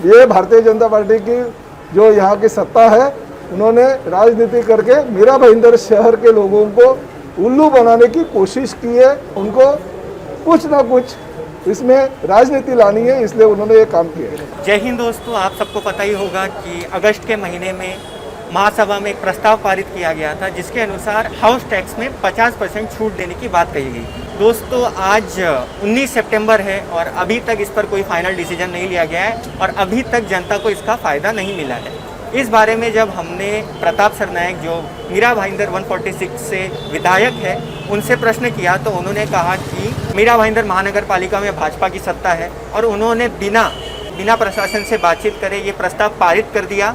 ये भारतीय जनता पार्टी की जो यहाँ की सत्ता है, उन्होंने राजनीति करके मीरा भाईंदर शहर के लोगों को उल्लू बनाने की कोशिश की है। उनको कुछ ना कुछ इसमें राजनीति लानी है, इसलिए उन्होंने ये काम किया है। जय हिंद दोस्तों, आप सबको पता ही होगा कि अगस्त के महीने में महासभा में एक प्रस्ताव पारित किया गया था, जिसके अनुसार हाउस टैक्स में 50% छूट देने की बात कही गई थी। दोस्तों, आज 19 सितंबर है और अभी तक इस पर कोई फाइनल डिसीजन नहीं लिया गया है और अभी तक जनता को इसका फ़ायदा नहीं मिला है। इस बारे में जब हमने प्रताप सरनायक, जो मीरा भाईंदर 146 से विधायक है, उनसे प्रश्न किया तो उन्होंने कहा कि मीरा भाईंदर महानगर पालिका में भाजपा की सत्ता है और उन्होंने बिना प्रशासन से बातचीत करे ये प्रस्ताव पारित कर दिया।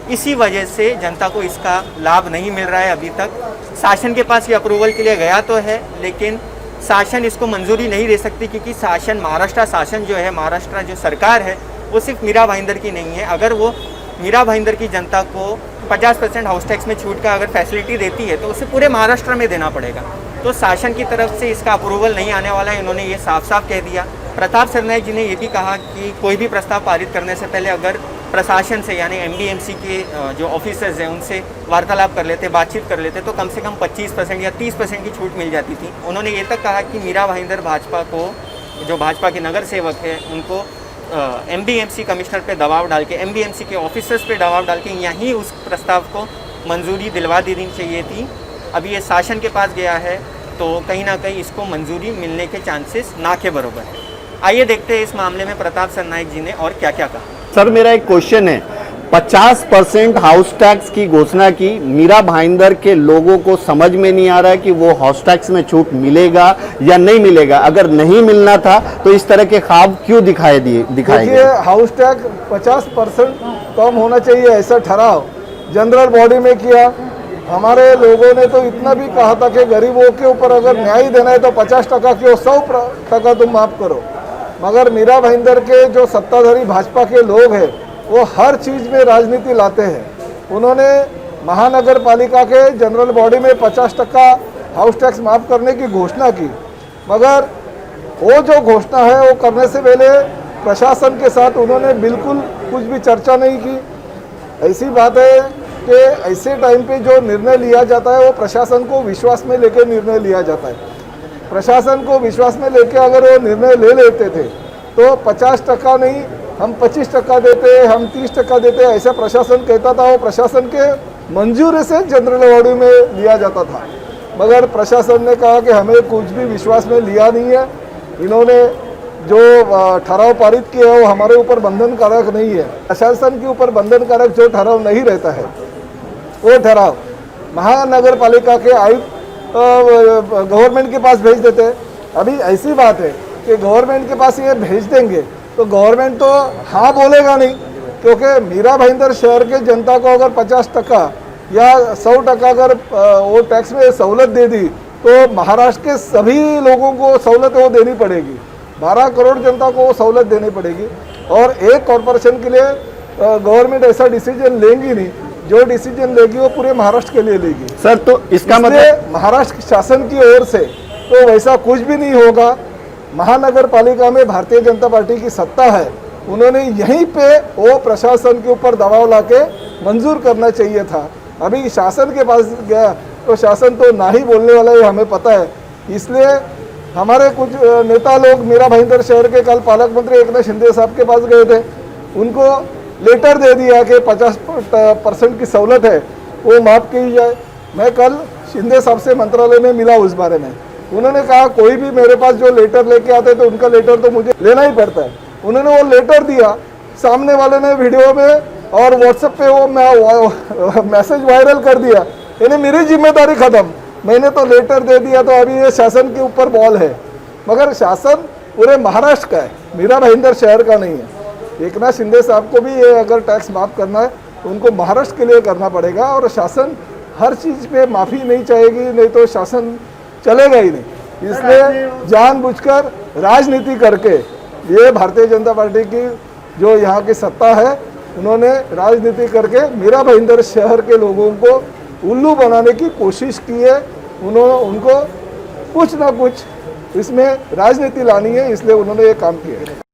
इसी वजह से जनता को इसका लाभ नहीं मिल रहा है। अभी तक शासन के पास ये अप्रूवल के लिए गया तो है, लेकिन शासन इसको मंजूरी नहीं दे सकती, क्योंकि महाराष्ट्र शासन जो है, महाराष्ट्र जो सरकार है, वो सिर्फ मीरा भाईंदर की नहीं है। अगर वो मीरा भाईंदर की जनता को 50% हाउस टैक्स में छूट का अगर फैसिलिटी देती है तो उसे पूरे महाराष्ट्र में देना पड़ेगा। तो शासन की तरफ से इसका अप्रूवल नहीं आने वाला है, इन्होंने ये साफ साफ कह दिया। प्रताप सरनायक जी ने ये भी कहा कि कोई भी प्रस्ताव पारित करने से पहले अगर प्रशासन से, यानी MDMC के जो ऑफिसर्स हैं, उनसे वार्तालाप कर लेते, बातचीत कर लेते, तो कम से कम 25% या 30% की छूट मिल जाती थी। उन्होंने ये तक कहा कि मीरा भाईंदर भाजपा को, जो भाजपा के नगर सेवक हैं, उनको MDMC कमिश्नर पे दबाव डाल के, MDMC के ऑफिसर्स पे दबाव डाल के यहीं उस प्रस्ताव को मंजूरी दिलवा देनी चाहिए थी। अभी ये शासन के पास गया है तो कहीं ना कहीं इसको मंजूरी मिलने के चांसेस ना के बराबर है। आइए देखते हैं इस मामले में प्रताप सरनायक जी ने और क्या क्या कहा। सर, मेरा एक क्वेश्चन है, 50% हाउस टैक्स की घोषणा की, मीरा भाईंदर के लोगों को समझ में नहीं आ रहा है कि वो हाउस टैक्स में छूट मिलेगा या नहीं मिलेगा। अगर नहीं मिलना था तो इस तरह के ख्वाब क्यों दिखाए गए? हाउस टैक्स 50% कम होना चाहिए, ऐसा ठहराव जनरल बॉडी में किया। हमारे लोगों ने तो इतना भी कहा था कि गरीबों के ऊपर अगर न्याय देना है तो 50% की 100% तुम माफ करो। मगर मीरा भाईंदर के जो सत्ताधारी भाजपा के लोग हैं, वो हर चीज़ में राजनीति लाते हैं। उन्होंने महानगर पालिका के जनरल बॉडी में 50% हाउस टैक्स माफ़ करने की घोषणा की, मगर वो जो घोषणा है वो करने से पहले प्रशासन के साथ उन्होंने बिल्कुल कुछ भी चर्चा नहीं की। ऐसी बात है कि ऐसे टाइम पे जो निर्णय लिया जाता है वो प्रशासन को विश्वास में लेकर निर्णय लिया जाता है। प्रशासन को विश्वास में लेकर अगर वो निर्णय ले लेते थे तो 50% नहीं, हम 25% देते, हम 30% देते, ऐसा प्रशासन कहता था। वो प्रशासन के मंजूरी से जनरल बॉडी में लिया जाता था, मगर प्रशासन ने कहा कि हमें कुछ भी विश्वास में लिया नहीं है। इन्होंने जो ठहराव पारित किया है वो हमारे ऊपर बंधनकारक नहीं है। प्रशासन के ऊपर बंधनकारक जो ठहराव नहीं रहता है, वो ठहराव महानगर पालिका के आयुक्त गवर्नमेंट के पास भेज देते हैं। अभी ऐसी बात है कि गवर्नमेंट के पास ये भेज देंगे तो गवर्नमेंट तो हाँ बोलेगा नहीं, क्योंकि मीरा भाईंदर शहर के जनता को अगर 50% या 100% अगर वो टैक्स में सहूलत दे दी तो महाराष्ट्र के सभी लोगों को सहूलत वो देनी पड़ेगी। 12 करोड़ जनता को वो सहूलत देनी पड़ेगी और एक कॉरपोरेशन के लिए गवर्नमेंट ऐसा डिसीजन लेंगी नहीं। जो डिसीजन लेगी वो पूरे महाराष्ट्र के लिए लेगी। सर, तो इसका मतलब महाराष्ट्र शासन की ओर से तो वैसा कुछ भी नहीं होगा। महानगर पालिका में भारतीय जनता पार्टी की सत्ता है, उन्होंने यहीं पे वो प्रशासन के ऊपर दबाव लाके मंजूर करना चाहिए था। अभी शासन के पास गया तो शासन तो ना ही बोलने वाला है, हमें पता है। इसलिए हमारे कुछ नेता लोग मीरा भाईंदर शहर के कल पालक मंत्री एकनाथ शिंदे साहब के पास गए थे, उनको लेटर दे दिया कि 50% की सहूलत है वो माफ़ की जाए। मैं कल शिंदे साहब से मंत्रालय में मिला उस बारे में, उन्होंने कहा कोई भी मेरे पास जो लेटर लेके आते तो उनका लेटर तो मुझे लेना ही पड़ता है। उन्होंने वो लेटर दिया, सामने वाले ने वीडियो में और व्हाट्सएप पे वो मैसेज वायरल कर दिया, यानी मेरी जिम्मेदारी ख़त्म, मैंने तो लेटर दे दिया। तो अभी ये शासन के ऊपर बॉल है, मगर शासन पूरे महाराष्ट्र का है, मीरा भाईंदर शहर का नहीं है। एकनाथ शिंदे साहब को भी ये अगर टैक्स माफ़ करना है तो उनको महाराष्ट्र के लिए करना पड़ेगा और शासन हर चीज़ पे माफ़ी नहीं चाहेगी, नहीं तो शासन चलेगा ही नहीं। इसलिए जानबूझकर राजनीति करके ये भारतीय जनता पार्टी की जो यहाँ की सत्ता है, उन्होंने राजनीति करके मीरा भाईंदर शहर के लोगों को उल्लू बनाने की कोशिश की है। उनको कुछ ना कुछ इसमें राजनीति लानी है, इसलिए उन्होंने ये काम किया है।